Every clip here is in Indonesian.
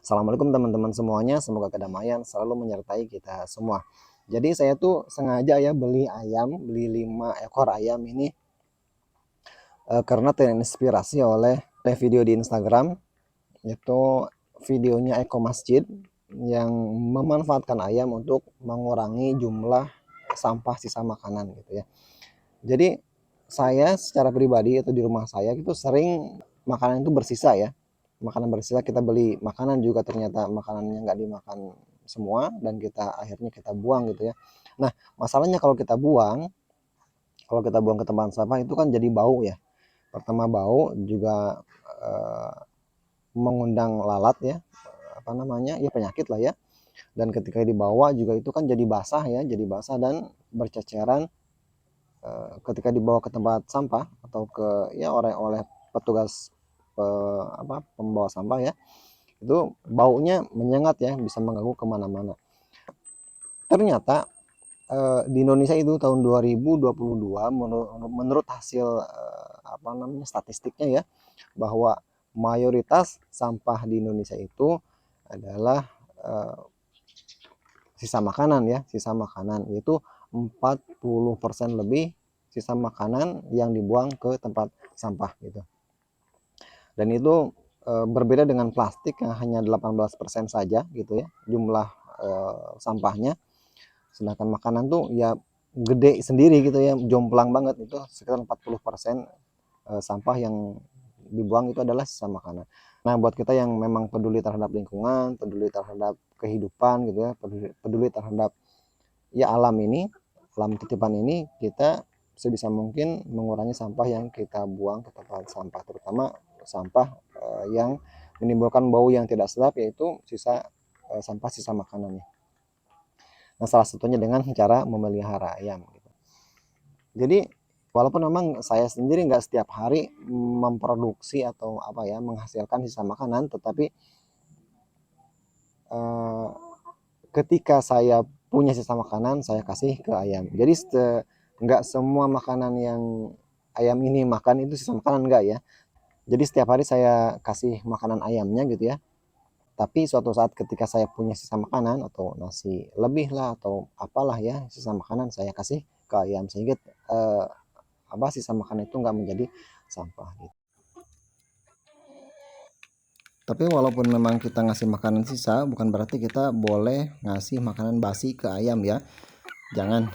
Assalamualaikum teman-teman semuanya, semoga kedamaian selalu menyertai kita semua. Jadi saya tuh sengaja ya beli 5 ekor ayam ini karena terinspirasi oleh video di Instagram, yaitu videonya Eko Masjid yang memanfaatkan ayam untuk mengurangi jumlah sampah sisa makanan gitu ya. Jadi saya secara pribadi itu di rumah saya itu sering makanan itu bersisa ya. Makanan bersisa kita beli makanan juga ternyata makanannya nggak dimakan semua dan akhirnya kita buang gitu ya. Nah, masalahnya kalau kita buang ke tempat sampah itu kan jadi bau ya. Pertama bau juga eh, mengundang lalat ya, apa namanya? Ya penyakit lah ya. Dan ketika dibawa juga itu kan jadi basah ya, jadi basah dan berceceran ketika dibawa ke tempat sampah atau ke ya oleh petugas pembawa sampah ya, itu baunya menyengat ya, bisa mengganggu kemana-mana. Ternyata di Indonesia itu tahun 2022 menurut hasil statistiknya ya, bahwa mayoritas sampah di Indonesia itu adalah eh, sisa makanan ya, sisa makanan, yaitu 40% lebih sisa makanan yang dibuang ke tempat sampah gitu. Dan itu berbeda dengan plastik yang hanya 18% saja gitu ya jumlah sampahnya. Sedangkan makanan tuh ya gede sendiri gitu ya, jomplang banget, itu sekitar 40% sampah yang dibuang itu adalah sisa makanan. Nah, buat kita yang memang peduli terhadap lingkungan, peduli terhadap kehidupan gitu ya, peduli terhadap ya alam ini, alam titipan ini, kita sebisa mungkin mengurangi sampah yang kita buang ke tempat sampah, terutama sampah yang menimbulkan bau yang tidak sedap, yaitu sampah sisa makanannya. Nah, salah satunya dengan cara memelihara ayam gitu. Jadi walaupun memang saya sendiri nggak setiap hari memproduksi atau menghasilkan sisa makanan, tetapi eh, ketika saya punya sisa makanan saya kasih ke ayam. Jadi nggak semua makanan yang ayam ini makan itu sisa makanan, enggak ya. Jadi setiap hari saya kasih makanan ayamnya gitu ya. Tapi suatu saat ketika saya punya sisa makanan atau nasi lebih lah atau apalah ya, sisa makanan saya kasih ke ayam sehingga eh, sisa makanan itu nggak menjadi sampah gitu. Tapi walaupun memang kita ngasih makanan sisa, bukan berarti kita boleh ngasih makanan basi ke ayam ya. Jangan,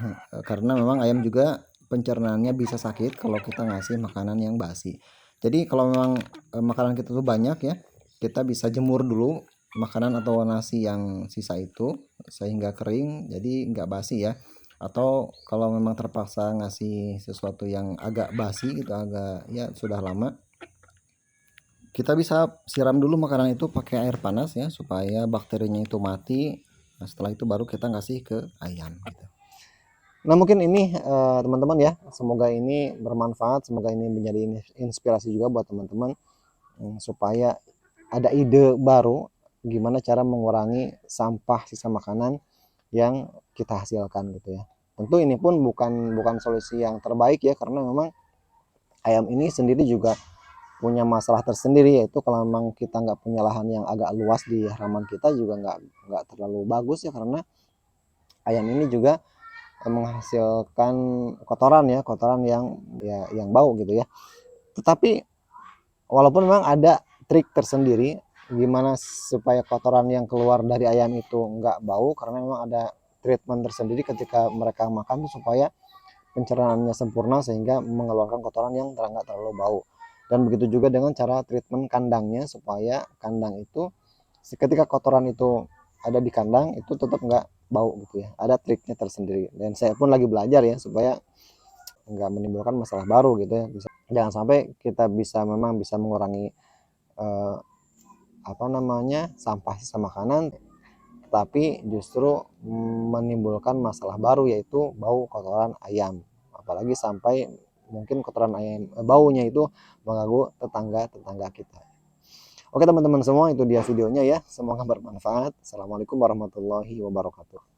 karena memang ayam juga pencernaannya bisa sakit kalau kita ngasih makanan yang basi. Jadi kalau memang makanan kita tuh banyak ya, kita bisa jemur dulu makanan atau nasi yang sisa itu sehingga kering, jadi nggak basi ya. Atau kalau memang terpaksa ngasih sesuatu yang agak basi gitu, agak ya sudah lama, kita bisa siram dulu makanan itu pakai air panas ya supaya bakterinya itu mati. Nah, setelah itu baru kita ngasih ke ayam gitu. Nah, mungkin ini teman-teman ya, semoga ini bermanfaat, semoga ini menjadi inspirasi juga buat teman-teman supaya ada ide baru gimana cara mengurangi sampah sisa makanan yang kita hasilkan gitu ya. Tentu ini pun bukan solusi yang terbaik ya, karena memang ayam ini sendiri juga punya masalah tersendiri, yaitu kalau memang kita nggak punya lahan yang agak luas di halaman kita juga nggak terlalu bagus ya, karena ayam ini juga menghasilkan kotoran yang bau gitu ya. Tetapi walaupun memang ada trik tersendiri gimana supaya kotoran yang keluar dari ayam itu nggak bau, karena memang ada treatment tersendiri ketika mereka makan tuh supaya pencernaannya sempurna sehingga mengeluarkan kotoran yang nggak terlalu bau. Dan begitu juga dengan cara treatment kandangnya supaya kandang itu ketika kotoran itu ada di kandang itu tetap nggak bau gitu ya. Ada triknya tersendiri dan saya pun lagi belajar ya supaya nggak menimbulkan masalah baru gitu ya. Jangan sampai kita memang bisa mengurangi eh, sampah sisa makanan, tapi justru menimbulkan masalah baru, yaitu bau kotoran ayam. Apalagi sampai mungkin kotoran ayam baunya itu mengganggu tetangga kita. Oke teman-teman semua, itu dia videonya ya, semoga bermanfaat. Assalamualaikum warahmatullahi wabarakatuh.